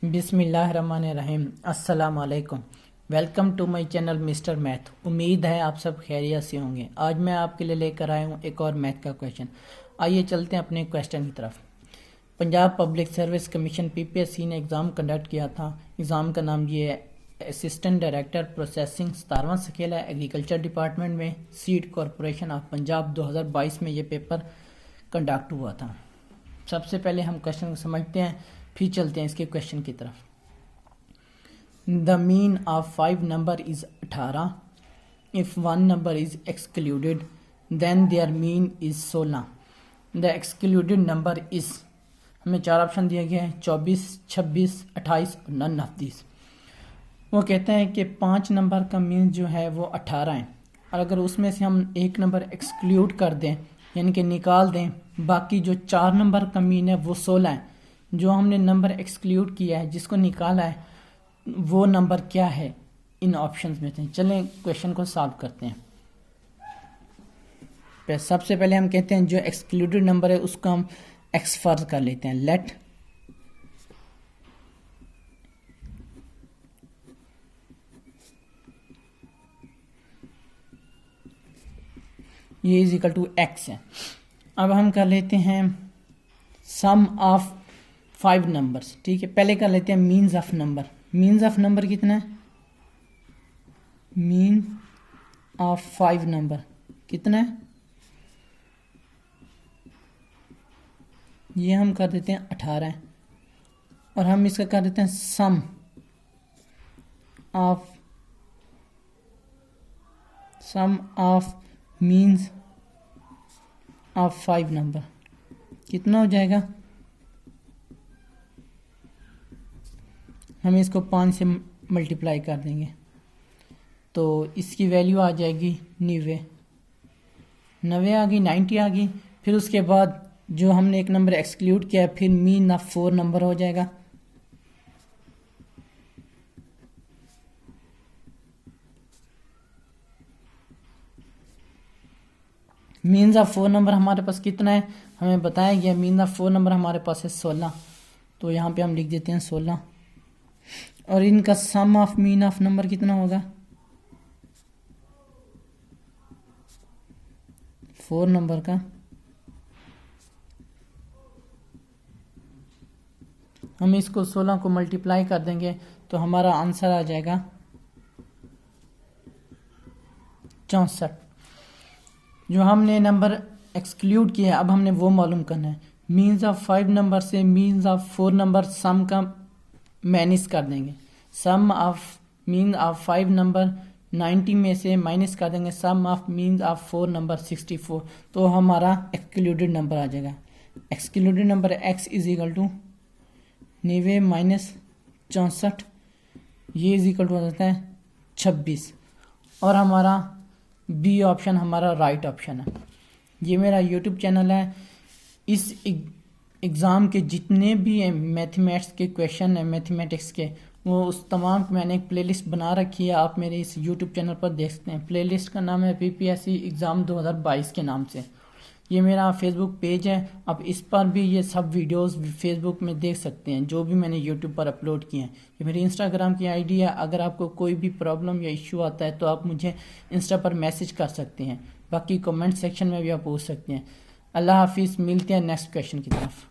बिस्मिल्लाहिर्रहमानिर्रहीम। अस्सलाम वालेकुम। Welcome to my channel Mister Math. उम्मीद है आप सब खैरियत से होंगे। आज मैं आपके लिए लेकर आया हूँ एक और मैथ का क्वेश्चन। आइए चलते हैं अपने क्वेश्चन की तरफ। Punjab public service commission PPSC ने एग्ज़ाम कंडक्ट किया था। एग्ज़ाम का नाम ये है असिस्टेंट डायरेक्टर प्रोसेसिंग 17वां स्केल है एग्रीकल्चर डिपार्टमेंट में सीड कॉरपोरेशन ऑफ पंजाब 2022 में ये पेपर कंडक्ट हुआ था। सबसे पहले हम क्वेश्चन को समझते हैं, फिर चलते हैं इसके क्वेश्चन की तरफ। The mean of 5 number is 18। If 1 number is excluded then there mean is 16। The excluded number is, हमें 4 ऑप्शन दिए गए हैं, 24, 26, 28 और नन ऑफ दिस। वो कहते हैं कि 5 नंबर का मीन जो है वो 18 है, और अगर उसमें से हम एक नंबर एक्सक्लूड कर दें यानी कि निकाल दें, बाकी जो 4 नंबर का मीन है वो 16 है। जो हमने नंबर एक्सक्लूड किया है, जिसको निकाला है, वो नंबर क्या है इन ऑप्शंस में से। चलें क्वेश्चन को सॉल्व करते हैं। सबसे पहले हम कहते हैं जो एक्सक्लूडेड नंबर है उसको हम एक्स फर्ज कर लेते हैं। लेट ये इज इक्वल टू एक्स है। अब हम कर लेते हैं सम ऑफ 5 नंबर्स। ठीक है, पहले कर लेते हैं means of number. Means of number कितना है? मीन ऑफ 5 नंबर कितना है? ये हम कर देते हैं 18 है, और हम इसका कर देते हैं सम ऑफ मीन्स ऑफ 5 नंबर कितना हो जाएगा? हम इसको 5 से मल्टीप्लाई कर देंगे तो इसकी वैल्यू आ जाएगी 90 आ गई, 90 आ गई। फिर उसके बाद जो हमने एक नंबर एक्सक्लूड किया है, फिर मीन ऑफ 4 नंबर हो जाएगा। मीन्स ऑफ 4 नंबर हमारे पास कितना है हमें बताया गया। मीन ऑफ 4 नंबर हमारे पास है 16, तो यहाँ पे हम लिख देते हैं 16। और इनका सम ऑफ मीन ऑफ नंबर कितना होगा? 4 नंबर का हम इसको 16 को मल्टीप्लाई कर देंगे तो हमारा आंसर आ जाएगा 64। जो हमने नंबर एक्सक्लूड किया है, अब हमने वो मालूम करना है। मीन्स ऑफ 5 नंबर से मीन्स ऑफ 4 नंबर सम का माइनस कर देंगे। Sum of mean of 5 number 90 में से माइनस कर देंगे sum of means of 4 number 64, तो हमारा एक्सक्लूडेड नंबर आ जाएगा। Excluded number x is equal to 90 minus 64, ये इज इक्वल टू हो जाता है 26। और हमारा बी ऑप्शन हमारा राइट ऑप्शन है। ये मेरा यूट्यूब चैनल है। इस एग्ज़ाम के जितने भी मैथमेटिक्स के क्वेश्चन हैं, मैथमेटिक्स के, वो उस तमाम मैंने एक प्लेलिस्ट बना रखी है। आप मेरे इस यूट्यूब चैनल पर देख सकते हैं। प्लेलिस्ट का नाम है पीपीएससी एग्ज़ाम 2022 के नाम से। ये मेरा फेसबुक पेज है, आप इस पर भी ये सब वीडियोस फेसबुक में देख सकते हैं जो भी मैंने यूट्यूब पर अपलोड किए हैं। ये मेरी इंस्टाग्राम की आईडी है। अगर आपको कोई भी प्रॉब्लम या इशू आता है तो आप मुझे इंस्टा पर मैसेज कर सकते हैं। बाकी कमेंट सेक्शन में भी आप पूछ सकते हैं। अल्लाह हाफिज़, मिलते हैं नेक्स्ट क्वेश्चन की तरफ।